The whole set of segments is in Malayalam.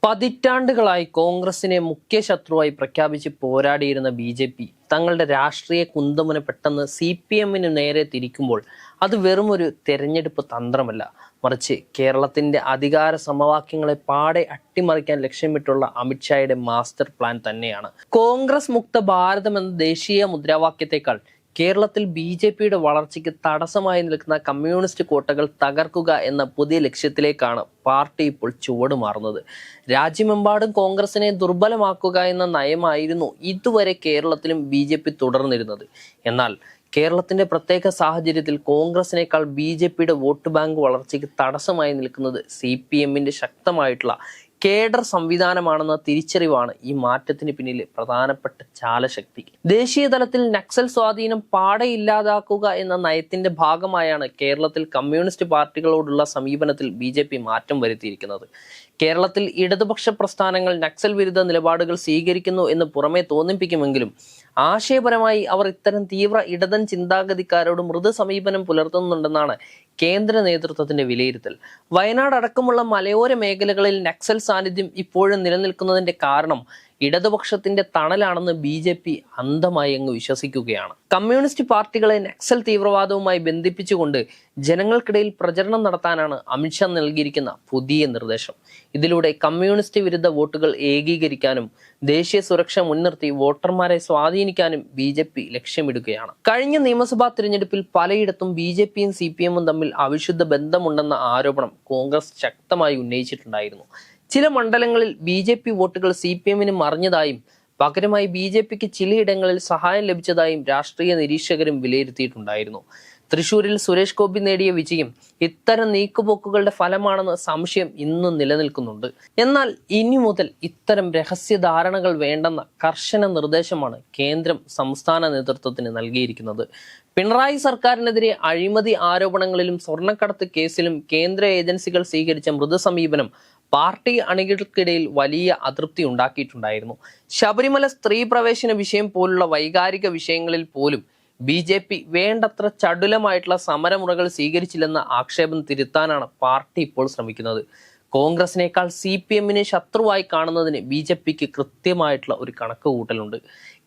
പതിറ്റാണ്ടുകളായി കോൺഗ്രസിനെ മുഖ്യ ശത്രുവായി പ്രഖ്യാപിച്ച് പോരാടിയിരുന്ന ബി.ജെ.പി തങ്ങളുടെ രാഷ്ട്രീയ കുന്തമുന പെട്ടെന്ന് CPM-ന് നേരെ തിരിക്കുമ്പോൾ അത് വെറുമൊരു തെരഞ്ഞെടുപ്പ് തന്ത്രമല്ല, മറിച്ച് കേരളത്തിന്റെ അധികാര സമവാക്യങ്ങളെ പാടെ അട്ടിമറിക്കാൻ ലക്ഷ്യമിട്ടുള്ള അമിത്ഷായുടെ മാസ്റ്റർ പ്ലാൻ തന്നെയാണ്. കോൺഗ്രസ് മുക്ത ഭാരതം എന്ന ദേശീയ മുദ്രാവാക്യത്തെക്കാൾ കേരളത്തിൽ ബി.ജെ.പിയുടെ വളർച്ചയ്ക്ക് തടസ്സമായി നിൽക്കുന്ന കമ്മ്യൂണിസ്റ്റ് കോട്ടകൾ തകർക്കുക എന്ന പുതിയ ലക്ഷ്യത്തിലേക്കാണ് പാർട്ടി ഇപ്പോൾ ചുവടുമാറുന്നത്. രാജ്യമെമ്പാടും കോൺഗ്രസിനെ ദുർബലമാക്കുക എന്ന നയമായിരുന്നു ഇതുവരെ കേരളത്തിലും ബി.ജെ.പി തുടർന്നിരുന്നത്. എന്നാൽ കേരളത്തിന്റെ പ്രത്യേക സാഹചര്യത്തിൽ കോൺഗ്രസിനേക്കാൾ ബി.ജെ.പിയുടെ വോട്ട് ബാങ്ക് വളർച്ചയ്ക്ക് തടസ്സമായി നിൽക്കുന്നത് CPM-ന്റെ ശക്തമായിട്ടുള്ള കേഡർ സംവിധാനമാണെന്ന തിരിച്ചറിവാണ് ഈ മാറ്റത്തിന് പിന്നിലെ പ്രധാനപ്പെട്ട ചാലശക്തി. ദേശീയ തലത്തിൽ നക്സൽ സ്വാധീനം പാടെ ഇല്ലാതാക്കുക എന്ന നയത്തിന്റെ ഭാഗമായാണ് കേരളത്തിൽ കമ്മ്യൂണിസ്റ്റ് പാർട്ടികളോടുള്ള സമീപനത്തിൽ ബി.ജെ.പി മാറ്റം വരുത്തിയിരിക്കുന്നത്. കേരളത്തിൽ ഇടതുപക്ഷ പ്രസ്ഥാനങ്ങൾ നക്സൽ വിരുദ്ധ നിലപാടുകൾ സ്വീകരിക്കുന്നു എന്ന് പുറമെ തോന്നിപ്പിക്കുമെങ്കിലും ആശയപരമായി അവർ ഇത്തരം തീവ്ര ഇടതൻ ചിന്താഗതിക്കാരോട് മൃദു സമീപനം പുലർത്തുന്നുണ്ടെന്നാണ് കേന്ദ്ര നേതൃത്വത്തിന്റെ വിലയിരുത്തൽ. വയനാട് അടക്കമുള്ള മലയോര മേഖലകളിൽ നക്സൽ സാന്നിധ്യം ഇപ്പോഴും നിലനിൽക്കുന്നതിന്റെ കാരണം ഇടതുപക്ഷത്തിന്റെ തണലാണെന്ന് ബി.ജെ.പി അന്ധമായി അങ്ങ് വിശ്വസിക്കുകയാണ്. കമ്മ്യൂണിസ്റ്റ് പാർട്ടികളെ നക്സൽ തീവ്രവാദവുമായി ബന്ധിപ്പിച്ചുകൊണ്ട് ജനങ്ങൾക്കിടയിൽ പ്രചരണം നടത്താനാണ് അമിത്ഷാ നൽകിയിരിക്കുന്ന പുതിയ നിർദ്ദേശം. ഇതിലൂടെ കമ്മ്യൂണിസ്റ്റ് വിരുദ്ധ വോട്ടുകൾ ഏകീകരിക്കാനും ദേശീയ സുരക്ഷ മുൻനിർത്തി വോട്ടർമാരെ സ്വാധീനിക്കാനും ബി.ജെ.പി ലക്ഷ്യമിടുകയാണ്. കഴിഞ്ഞ നിയമസഭാ തിരഞ്ഞെടുപ്പിൽ പലയിടത്തും ബി.ജെ.പിയും CPM-ഉം തമ്മിൽ അവിശുദ്ധ ബന്ധമുണ്ടെന്ന ആരോപണം കോൺഗ്രസ് ശക്തമായി ഉന്നയിച്ചിട്ടുണ്ടായിരുന്നു. ചില മണ്ഡലങ്ങളിൽ ബി.ജെ.പി വോട്ടുകൾ CPM-ന് മറിഞ്ഞതായും പകരമായി ബി.ജെ.പിക്ക് ചിലയിടങ്ങളിൽ സഹായം ലഭിച്ചതായും രാഷ്ട്രീയ നിരീക്ഷകരും വിലയിരുത്തിയിട്ടുണ്ടായിരുന്നു. തൃശൂരിൽ സുരേഷ് ഗോപി നേടിയ വിജയം ഇത്തരം നീക്കുപോക്കുകളുടെ ഫലമാണെന്ന സംശയം ഇന്നും നിലനിൽക്കുന്നുണ്ട്. എന്നാൽ ഇനി മുതൽ ഇത്തരം രഹസ്യധാരണകൾ വേണ്ടെന്ന കർശന നിർദ്ദേശമാണ് കേന്ദ്രം സംസ്ഥാന നേതൃത്വത്തിന് നൽകിയിരിക്കുന്നത്. പിണറായി സർക്കാരിനെതിരെ അഴിമതി ആരോപണങ്ങളിലും സ്വർണ്ണക്കടത്ത് കേസിലും കേന്ദ്ര ഏജൻസികൾ സ്വീകരിച്ച മൃദു സമീപനം പാർട്ടി അണികൾക്കിടയിൽ വലിയ അതൃപ്തി ഉണ്ടാക്കിയിട്ടുണ്ടായിരുന്നു. ശബരിമല സ്ത്രീ പ്രവേശന വിഷയം പോലുള്ള വൈകാരിക വിഷയങ്ങളിൽ പോലും ബി.ജെ.പി വേണ്ടത്ര ചടുലമായിട്ടുള്ള സമരമുറകൾ സ്വീകരിച്ചില്ലെന്ന ആക്ഷേപം തിരുത്താനാണ് പാർട്ടി ഇപ്പോൾ ശ്രമിക്കുന്നത്. കോൺഗ്രസിനേക്കാൾ CPM-നെ ശത്രുവായി കാണുന്നതിന് ബി.ജെ.പിക്ക് കൃത്യമായിട്ടുള്ള ഒരു കണക്ക് കൂട്ടലുണ്ട്.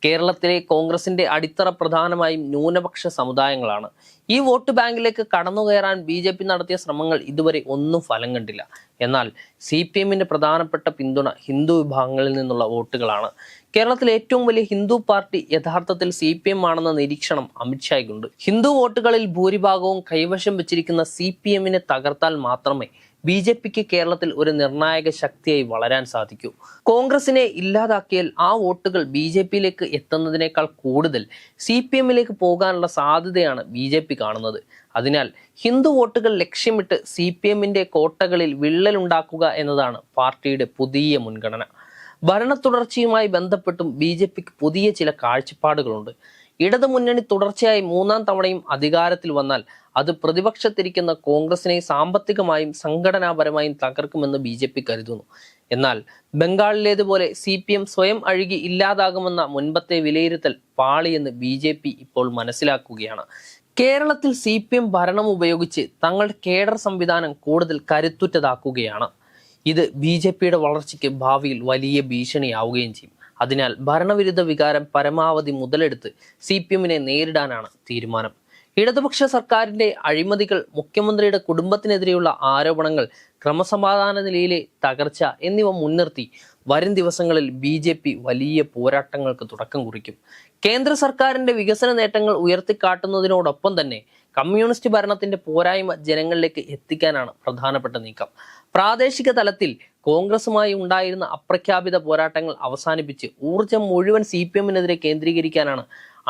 കേരളത്തിലെ കോൺഗ്രസിന്റെ അടിത്തറ പ്രധാനമായും ന്യൂനപക്ഷ സമുദായങ്ങളാണ്. ഈ വോട്ട് ബാങ്കിലേക്ക് കടന്നുകയറാൻ ബി.ജെ.പി നടത്തിയ ശ്രമങ്ങൾ ഇതുവരെ ഒന്നും ഫലം കണ്ടില്ല. എന്നാൽ CPM-ന്റെ പ്രധാനപ്പെട്ട പിന്തുണ ഹിന്ദു വിഭാഗങ്ങളിൽ നിന്നുള്ള വോട്ടുകളാണ്. കേരളത്തിലെ ഏറ്റവും വലിയ ഹിന്ദു പാർട്ടി യഥാർത്ഥത്തിൽ CPM ആണെന്ന നിരീക്ഷണം അമിത്ഷായ്ക്കുണ്ട്. ഹിന്ദു വോട്ടുകളിൽ ഭൂരിഭാഗവും കൈവശം വെച്ചിരിക്കുന്ന CPM-നെ തകർത്താൽ മാത്രമേ ബി.ജെ.പിക്ക് കേരളത്തിൽ ഒരു നിർണായക ശക്തിയായി വളരാൻ സാധിക്കൂ. കോൺഗ്രസിനെ ഇല്ലാതാക്കിയാൽ ആ വോട്ടുകൾ ബി.ജെ.പിയിലേക്ക് എത്തുന്നതിനേക്കാൾ കൂടുതൽ CPM-ലേക്ക് പോകാനുള്ള സാധ്യതയാണ് ബി.ജെ.പി കാണുന്നത്. അതിനാൽ ഹിന്ദു വോട്ടുകൾ ലക്ഷ്യമിട്ട് CPM-ന്റെ കോട്ടകളിൽ വിള്ളലുണ്ടാക്കുക എന്നതാണ് പാർട്ടിയുടെ പുതിയ മുൻഗണന. ഭരണ തുടർച്ചയുമായി ബന്ധപ്പെട്ടും ബി.ജെ.പിക്ക് പുതിയ ചില കാഴ്ചപ്പാടുകളുണ്ട്. ഇടതു മുന്നണി തുടർച്ചയായി 3-ാം തവണയും അധികാരത്തിൽ വന്നാൽ അത് പ്രതിപക്ഷത്തിരിക്കുന്ന കോൺഗ്രസിനെ സാമ്പത്തികമായും സംഘടനാപരമായും തകർക്കുമെന്ന് ബി.ജെ.പി കരുതുന്നു. എന്നാൽ ബംഗാളിലേതുപോലെ CPM സ്വയം അഴുകി ഇല്ലാതാകുമെന്ന മുൻപത്തെ വിലയിരുത്തൽ പാളിയെന്ന് ബി.ജെ.പി ഇപ്പോൾ മനസ്സിലാക്കുകയാണ്. കേരളത്തിൽ CPM ഭരണം ഉപയോഗിച്ച് തങ്ങളുടെ കേഡർ സംവിധാനം കൂടുതൽ കരുത്തുറ്റതാക്കുകയാണ്. ഇത് ബി.ജെ.പിയുടെ വളർച്ചയ്ക്ക് ഭാവിയിൽ വലിയ ഭീഷണിയാവുകയും ചെയ്യും. അതിനാൽ ഭരണവിരുദ്ധ വികാരം പരമാവധി മുതലെടുത്ത് CPM-നെ നേരിടാനാണ് തീരുമാനം. ഇടതുപക്ഷ സർക്കാരിന്റെ അഴിമതികൾ, മുഖ്യമന്ത്രിയുടെ കുടുംബത്തിനെതിരെയുള്ള ആരോപണങ്ങൾ, ക്രമസമാധാന നിലയിലെ തകർച്ച എന്നിവ മുൻനിർത്തി വരും ദിവസങ്ങളിൽ ബി.ജെ.പി വലിയ പോരാട്ടങ്ങൾക്ക് തുടക്കം കുറിക്കും. കേന്ദ്ര സർക്കാരിന്റെ വികസന നേട്ടങ്ങൾ ഉയർത്തിക്കാട്ടുന്നതിനോടൊപ്പം തന്നെ കമ്മ്യൂണിസ്റ്റ് ഭരണത്തിന്റെ പോരായ്മ ജനങ്ങളിലേക്ക് എത്തിക്കാനാണ് പ്രധാനപ്പെട്ട നീക്കം. പ്രാദേശിക തലത്തിൽ കോൺഗ്രസുമായി ഉണ്ടായിരുന്ന അപ്രഖ്യാപിത പോരാട്ടങ്ങൾ അവസാനിപ്പിച്ച് ഊർജം മുഴുവൻ CPM-നെതിരെ കേന്ദ്രീകരിക്കാനാണ്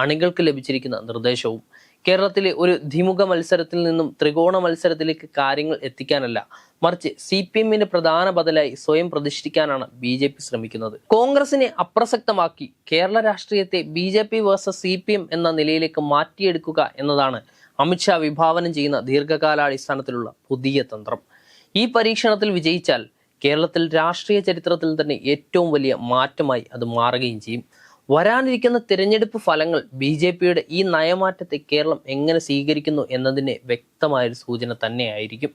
അണികൾക്ക് ലഭിച്ചിരിക്കുന്ന നിർദ്ദേശവും. കേരളത്തിലെ ഒരു ദ്വിമുഖ മത്സരത്തിൽ നിന്നും ത്രികോണ മത്സരത്തിലേക്ക് കാര്യങ്ങൾ എത്തിക്കാനല്ല, മറിച്ച് CPM-ന്റെ പ്രധാന ബദലായി സ്വയം പ്രതിഷ്ഠിക്കാനാണ് ബി.ജെ.പി ശ്രമിക്കുന്നത്. കോൺഗ്രസിനെ അപ്രസക്തമാക്കി കേരള രാഷ്ട്രീയത്തെ ബി.ജെ.പി വേഴ്സസ് CPM എന്ന നിലയിലേക്ക് മാറ്റിയെടുക്കുക എന്നതാണ് അമിത്ഷാ വിഭാവനം ചെയ്യുന്ന ദീർഘകാലാടിസ്ഥാനത്തിലുള്ള പുതിയ തന്ത്രം. ഈ പരീക്ഷണത്തിൽ വിജയിച്ചാൽ കേരളത്തിൽ രാഷ്ട്രീയ ചരിത്രത്തിൽ തന്നെ ഏറ്റവും വലിയ മാറ്റമായി അത് മാറുകയും ചെയ്യും. വരാനിരിക്കുന്ന തിരഞ്ഞെടുപ്പ് ഫലങ്ങൾ ബി.ജെ.പിയുടെ ഈ നയമാറ്റത്തെ കേരളം എങ്ങനെ സ്വീകരിക്കുന്നു എന്നതിന് വ്യക്തമായൊരു സൂചന തന്നെയായിരിക്കും.